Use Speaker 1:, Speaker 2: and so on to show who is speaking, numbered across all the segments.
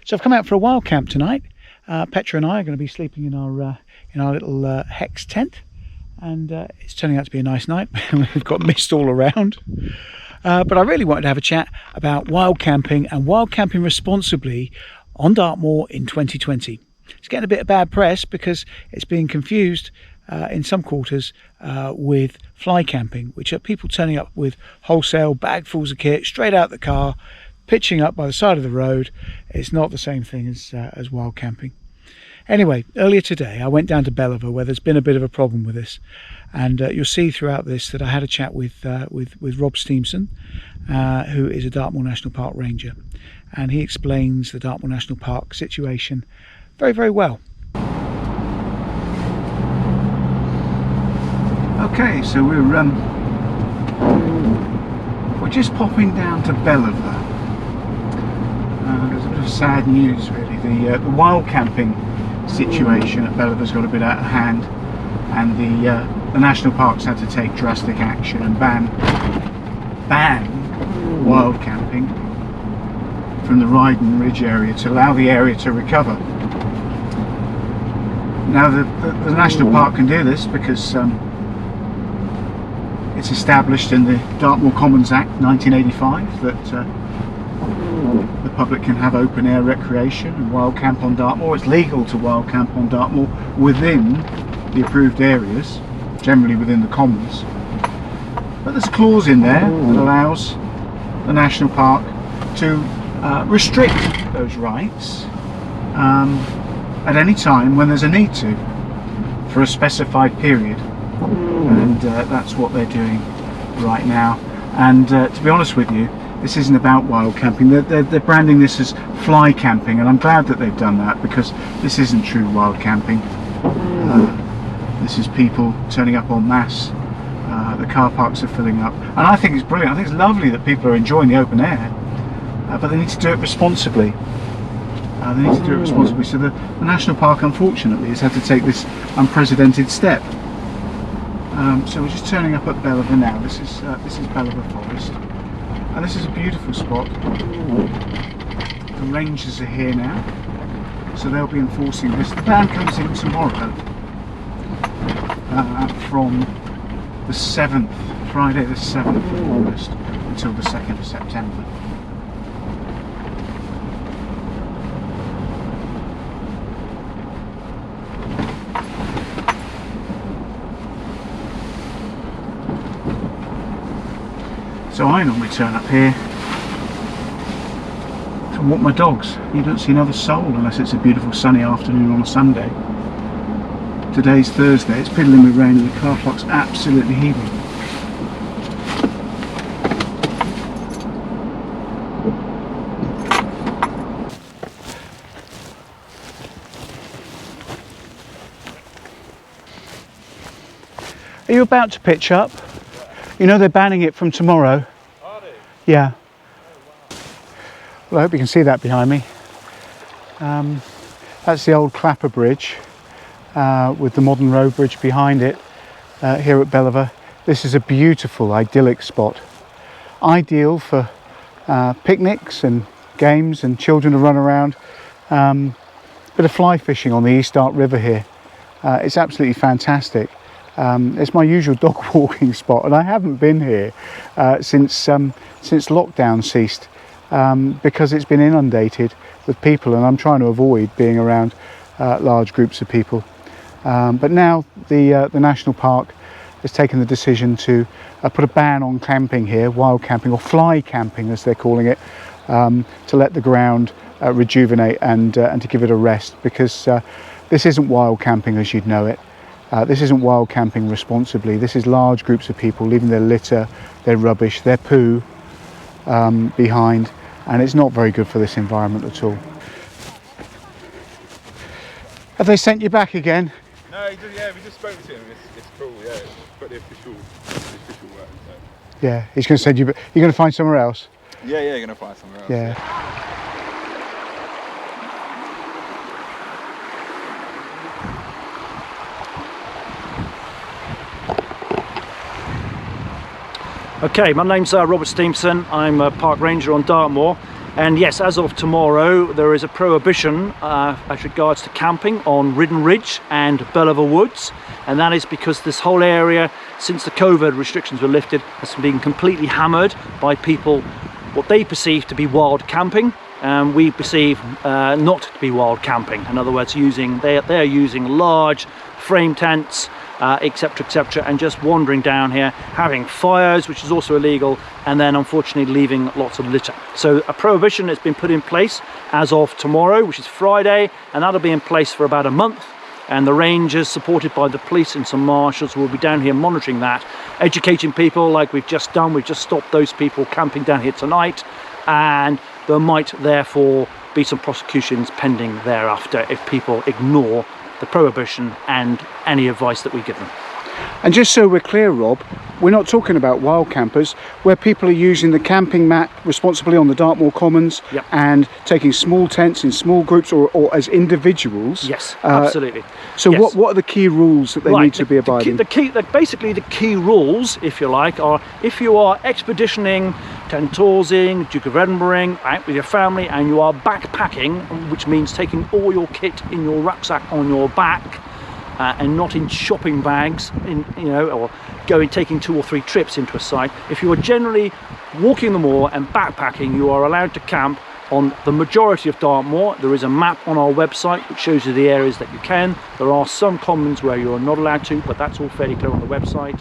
Speaker 1: So I've come out for a wild camp tonight. Petra and I are going to be sleeping in our little hex tent, and it's turning out to be a nice night. We've got mist all around, but I really wanted to have a chat about wild camping and wild camping responsibly on Dartmoor in 2020. It's getting a bit of bad press because it's being confused in some quarters with fly camping, which are people turning up with wholesale bagfuls of kit straight out the car, pitching up by the side of the road. It's not the same thing as wild camping. Anyway, earlier today I went down to Belliver, where there's been a bit of a problem with this, and you'll see throughout this that I had a chat with Rob Steamson, who is a Dartmoor National Park ranger, and he explains the Dartmoor National Park situation very, very well. Okay, so we're just popping down to Belliver. There's a bit of sad news, really. The wild camping situation at Belliver's got a bit out of hand, and the national parks had to take drastic action and ban wild camping from the Ryden Ridge area to allow the area to recover. Now the national park can do this because it's established in the Dartmoor Commons Act 1985 that the public can have open air recreation and wild camp on Dartmoor. It's legal to wild camp on Dartmoor within the approved areas, generally within the commons. But there's a clause in there that allows the national park to restrict those rights at any time when there's a need to, for a specified period. And that's what they're doing right now. And to be honest with you, this isn't about wild camping. They're branding this as fly camping, and I'm glad that they've done that, because this isn't true wild camping. This is people turning up en masse. The car parks are filling up, and I think it's brilliant. I think it's lovely that people are enjoying the open air, but they need to do it responsibly. So the national park, unfortunately, has had to take this unprecedented step. So we're just turning up at Belliver now. This is Belliver Forest, and this is a beautiful spot. The rangers are here now, so they'll be enforcing this. The ban comes in tomorrow from the 7th, Friday the 7th of August until the 2nd of September. So I normally turn up here to walk my dogs. You don't see another soul unless it's a beautiful sunny afternoon on a Sunday. Today's Thursday, it's piddling with rain and the car park's absolutely heaving. Are you about to pitch up? You know they're banning it from tomorrow. Are they? Yeah. Oh, wow. Well, I hope you can see that behind me. That's the old Clapper Bridge with the modern road bridge behind it here at Belliver. This is a beautiful, idyllic spot. Ideal for picnics and games and children to run around. Bit of fly fishing on the East Dart River here. It's absolutely fantastic. It's my usual dog walking spot, and I haven't been here since lockdown ceased because it's been inundated with people, and I'm trying to avoid being around large groups of people. But now the national park has taken the decision to put a ban on camping here, wild camping, or fly camping as they're calling it, to let the ground rejuvenate and to give it a rest, because this isn't wild camping as you'd know it. This isn't wild camping responsibly. This is large groups of people leaving their litter, their rubbish, their poo behind, and it's not very good for this environment at all. Have they sent you back again?
Speaker 2: No, yeah, we just spoke to him. It's cool, yeah. It's got the official work. So.
Speaker 1: Yeah, he's going to send you. You're going to find somewhere else.
Speaker 2: Yeah, you're going to find somewhere else.
Speaker 1: Yeah.
Speaker 3: Okay, my name's Robert Steamson. I'm a park ranger on Dartmoor, And yes, as of tomorrow, there is a prohibition as regards to camping on Ridden Ridge and Belliver Woods. And that is because this whole area, since the COVID restrictions were lifted, has been completely hammered by people, what they perceive to be wild camping. We perceive not to be wild camping. In other words, they're using large frame tents, etc., and just wandering down here, having fires, which is also illegal, and then unfortunately leaving lots of litter. So a prohibition has been put in place as of tomorrow, which is Friday, and that'll be in place for about a month. And the rangers, supported by the police and some marshals, will be down here monitoring that, educating people like we've just done. We've just stopped those people camping down here tonight, and there might therefore be some prosecutions pending thereafter if people ignore the prohibition and any advice that we give them.
Speaker 1: And just so we're clear, Rob, we're not talking about wild campers, where people are using the camping map responsibly on the Dartmoor Commons.
Speaker 3: Yep.
Speaker 1: And taking small tents in small groups or as individuals.
Speaker 3: Yes, absolutely.
Speaker 1: So
Speaker 3: yes.
Speaker 1: What are the key rules that they need to be abiding?
Speaker 3: Basically the key rules, if you like, are if you are expeditioning, tentorsing, Duke of Edinburgh, out with your family, and you are backpacking, which means taking all your kit in your rucksack on your back, and not in shopping bags, or taking 2 or 3 trips into a site. If you are generally walking the moor and backpacking, you are allowed to camp on the majority of Dartmoor. There is a map on our website which shows you the areas that you can. There are some commons where you are not allowed to, but that's all fairly clear on the website.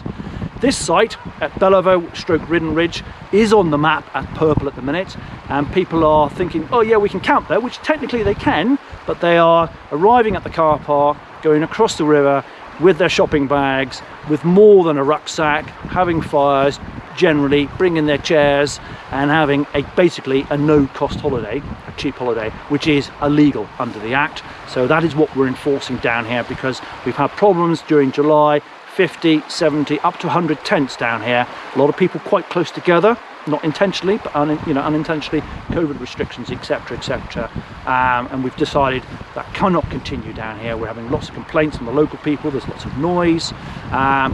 Speaker 3: This site at Belliver / Ridden Ridge is on the map at purple at the minute, and people are thinking, oh yeah, we can camp there, which technically they can, but they are arriving at the car park, going across the river with their shopping bags, with more than a rucksack, having fires, generally bringing their chairs, and having basically a no-cost holiday, a cheap holiday, which is illegal under the Act. So that is what we're enforcing down here, because we've had problems during July, 50, 70, up to 100 tents down here. A lot of people quite close together, not intentionally, but unintentionally, COVID restrictions, etc., and we've decided that cannot continue down here. We're having lots of complaints from the local people. There's lots of noise,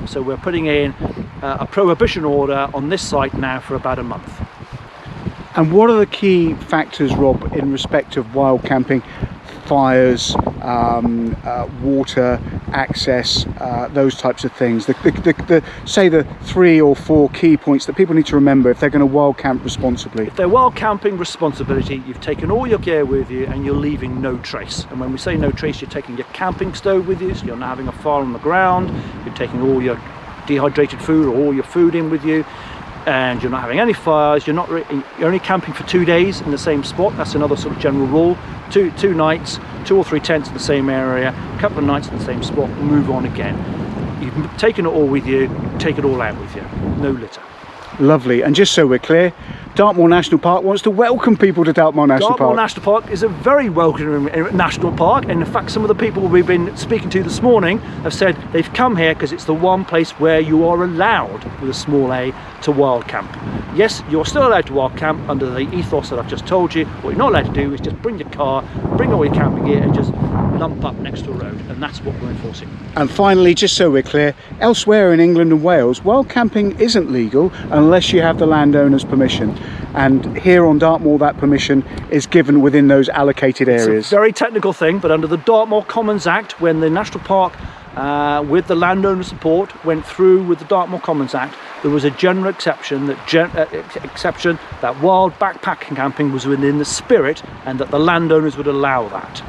Speaker 3: so we're putting in a prohibition order on this site now for about a month.
Speaker 1: And what are the key factors, Rob, in respect of wild camping? Fires, water, access, those types of things. Say the 3 or 4 key points that people need to remember if they're going to wild camp responsibly.
Speaker 3: If they're wild camping responsibility, you've taken all your gear with you and you're leaving no trace. And when we say no trace, you're taking your camping stove with you, so you're not having a fire on the ground. You're taking all your dehydrated food or all your food in with you, and you're not having any fires. You're only camping for 2 days in the same spot. That's another sort of general rule. Two nights, 2 or 3 tents in the same area, a couple of nights in the same spot, move on again. You've taken it all with you, take it all out with you, no litter.
Speaker 1: Lovely. And just so we're clear, Dartmoor National Park wants to welcome people to Dartmoor National Park.
Speaker 3: Dartmoor National Park is a very welcoming national park, and in fact some of the people we've been speaking to this morning have said they've come here because it's the one place where you are allowed, with a small a, to wild camp. Yes, you're still allowed to wild camp under the ethos that I've just told you. What you're not allowed to do is just bring your car, bring all your camping gear and just lump up next to a road, and that's what we're enforcing.
Speaker 1: And finally, just so we're clear, elsewhere in England and Wales, wild camping isn't legal unless you have the landowner's permission. And here on Dartmoor, that permission is given within those allocated areas.
Speaker 3: It's a very technical thing, but under the Dartmoor Commons Act, when the National Park, with the landowner support, went through with the Dartmoor Commons Act, there was a general exception that wild backpacking camping was within the spirit, and that the landowners would allow that.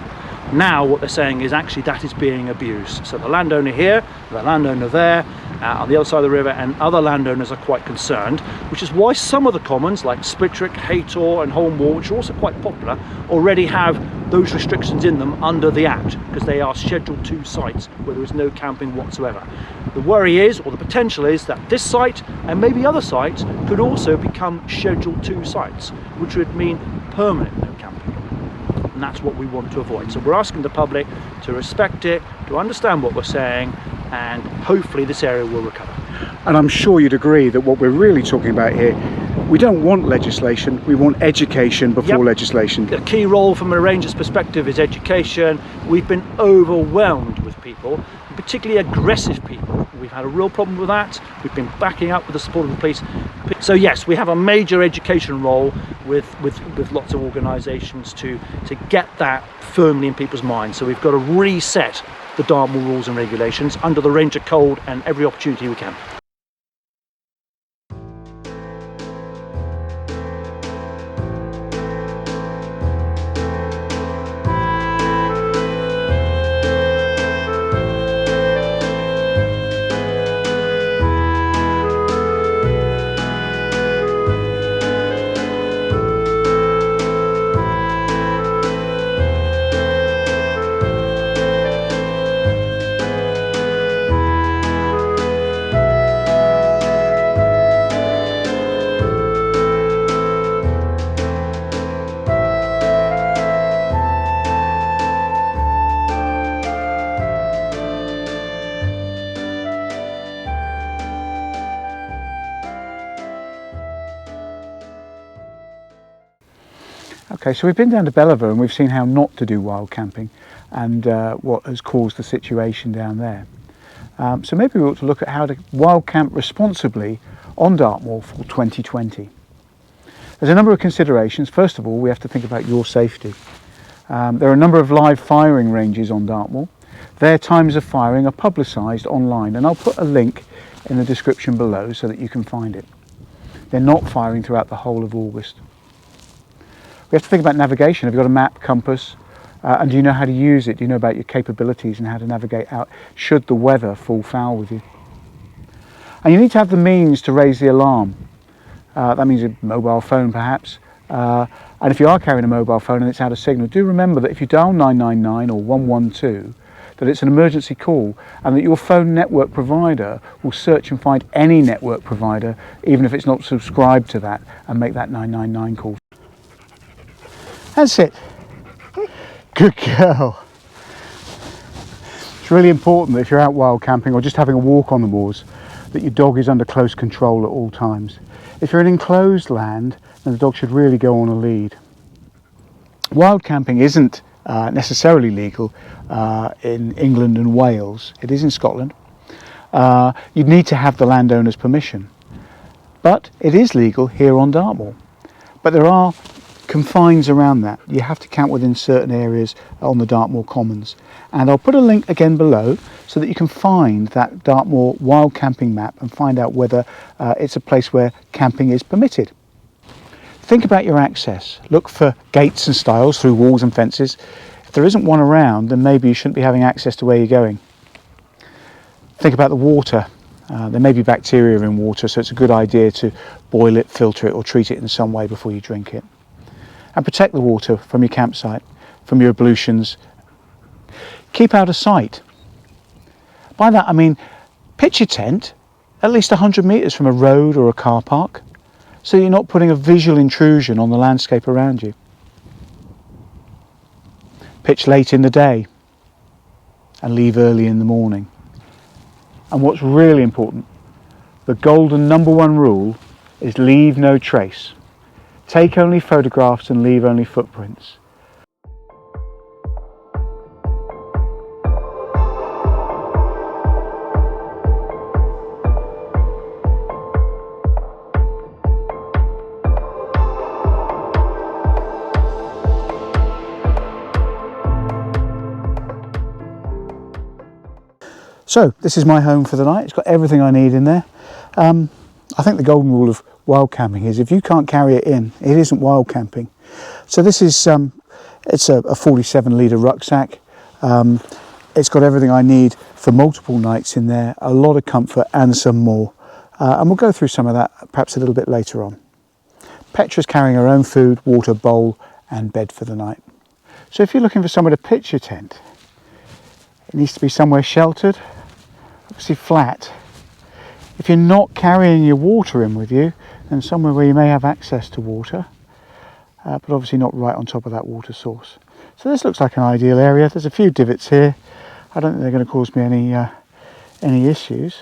Speaker 3: Now what they're saying is actually that is being abused. So the landowner here, the landowner there, on the other side of the river, and other landowners are quite concerned, which is why some of the commons like Spitrick, Haytor and Holmwall, which are also quite popular, already have those restrictions in them under the Act, because they are Schedule 2 sites where there is no camping whatsoever. The worry is, or the potential is, that this site and maybe other sites could also become Schedule 2 sites, which would mean permanent no camping. And that's what we want to avoid. So we're asking the public to respect it, to understand what we're saying, and hopefully this area will recover.
Speaker 1: And I'm sure you'd agree that what we're really talking about here, we don't want legislation, we want education before legislation.
Speaker 3: The key role from a ranger's perspective is education. We've been overwhelmed with people, particularly aggressive people, We've had a real problem with that. We've been backing up with the support of the police. So yes, we have a major education role with lots of organisations to get that firmly in people's minds. So we've got to reset the Dartmoor rules and regulations under the Ranger Code and every opportunity we can.
Speaker 1: Okay, so we've been down to Belliver and we've seen how not to do wild camping and what has caused the situation down there. So maybe we ought to look at how to wild camp responsibly on Dartmoor for 2020. There's a number of considerations. First of all, we have to think about your safety. There are a number of live firing ranges on Dartmoor. Their times of firing are publicised online, and I'll put a link in the description below so that you can find it. They're not firing throughout the whole of August. We have to think about navigation. Have you got a map, compass, and do you know how to use it? Do you know about your capabilities and how to navigate out should the weather fall foul with you? And you need to have the means to raise the alarm. That means a mobile phone perhaps. And if you are carrying a mobile phone and it's out of signal, do remember that if you dial 999 or 112, that it's an emergency call and that your phone network provider will search and find any network provider, even if it's not subscribed to that, and make that 999 call. That's it. Good girl. It's really important that if you're out wild camping or just having a walk on the moors, that your dog is under close control at all times. If you're in enclosed land, then the dog should really go on a lead. Wild camping isn't necessarily legal in England and Wales. It is in Scotland. You'd need to have the landowner's permission. But it is legal here on Dartmoor. But there are confines around that. You have to camp within certain areas on the Dartmoor Commons. And I'll put a link again below so that you can find that Dartmoor wild camping map and find out whether it's a place where camping is permitted. Think about your access. Look for gates and stiles through walls and fences. If there isn't one around, then maybe you shouldn't be having access to where you're going. Think about the water. There may be bacteria in water, so it's a good idea to boil it, filter it, or treat it in some way before you drink it. And protect the water from your campsite, from your ablutions. Keep out of sight. By that I mean pitch your tent at least 100 metres from a road or a car park, so you're not putting a visual intrusion on the landscape around you. Pitch late in the day and leave early in the morning. And what's really important, the golden #1 rule is leave no trace. Take only photographs and leave only footprints. So this is my home for the night. It's got everything I need in there. I think the golden rule of wild camping is if you can't carry it in, it isn't wild camping. So this is it's a 47 litre rucksack. It's got everything I need for multiple nights in there, a lot of comfort and some more. And we'll go through some of that perhaps a little bit later on. Petra's carrying her own food, water, bowl and bed for the night. So if you're looking for somewhere to pitch your tent, it needs to be somewhere sheltered, obviously flat. If you're not carrying your water in with you, then somewhere where you may have access to water, but obviously not right on top of that water source. So this looks like an ideal area. There's a few divots here. I don't think they're going to cause me any issues.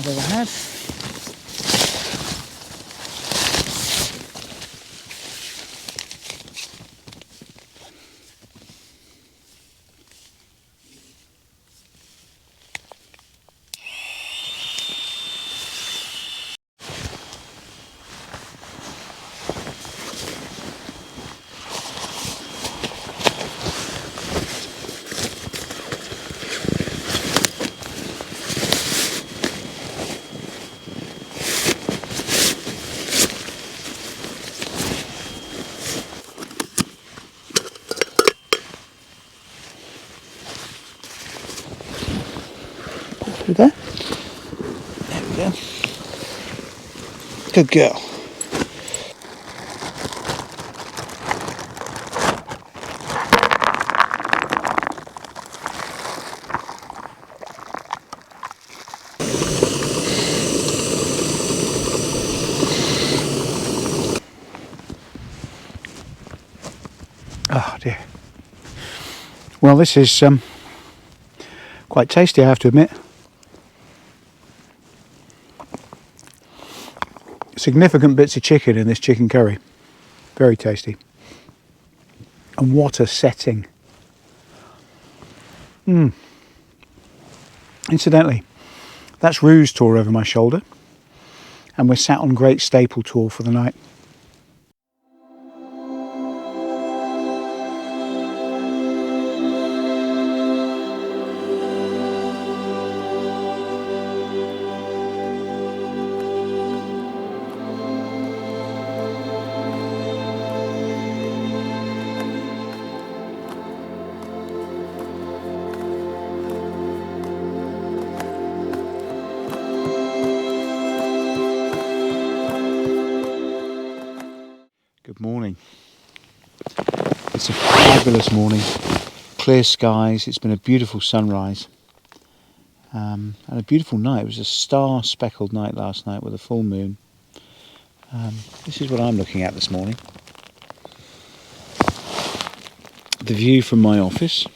Speaker 1: I've ever had. Through there. There we go. Good girl. Oh dear. Well, this is quite tasty, I have to admit. Significant bits of chicken in this chicken curry. Very tasty. And what a setting. Incidentally, that's Ruse Tour over my shoulder, and we're sat on Great Staple Tour for the night. Good morning. It's a fabulous morning. Clear skies. It's been a beautiful sunrise and a beautiful night. It was a star-speckled night last night with a full moon. This is what I'm looking at this morning. The view from my office.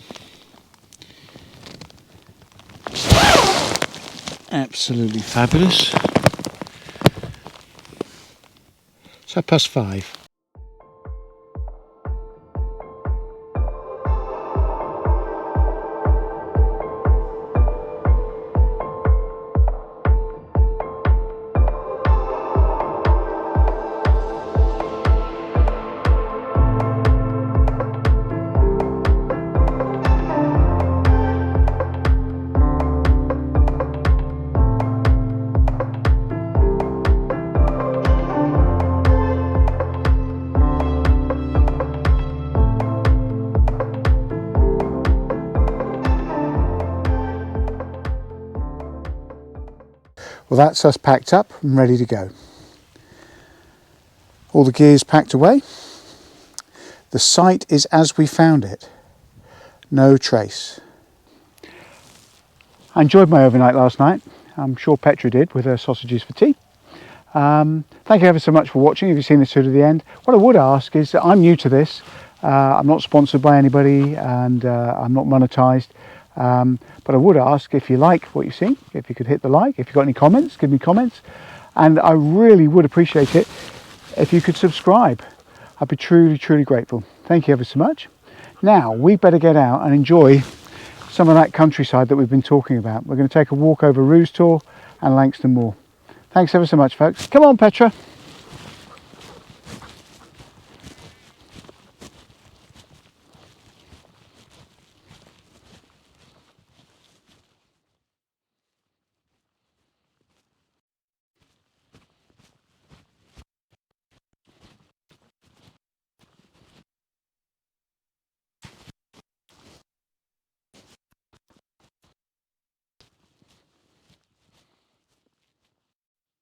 Speaker 1: Absolutely fabulous. It's 5:30. Well, that's us packed up and ready to go. All the gear's packed away. The site is as we found it. No trace. I enjoyed my overnight last night. I'm sure Petra did with her sausages for tea. Thank you ever so much for watching. If you've seen this through to the end, what I would ask is that I'm new to this. I'm not sponsored by anybody and I'm not monetized. But I would ask if you like what you've seen, if you could hit the like. If you've got any comments, give me comments. And I really would appreciate it if you could subscribe. I'd be truly, truly grateful. Thank you ever so much. Now, we better get out and enjoy some of that countryside that we've been talking about. We're going to take a walk over Ruse Tor and Langston Moor. Thanks ever so much, folks. Come on, Petra.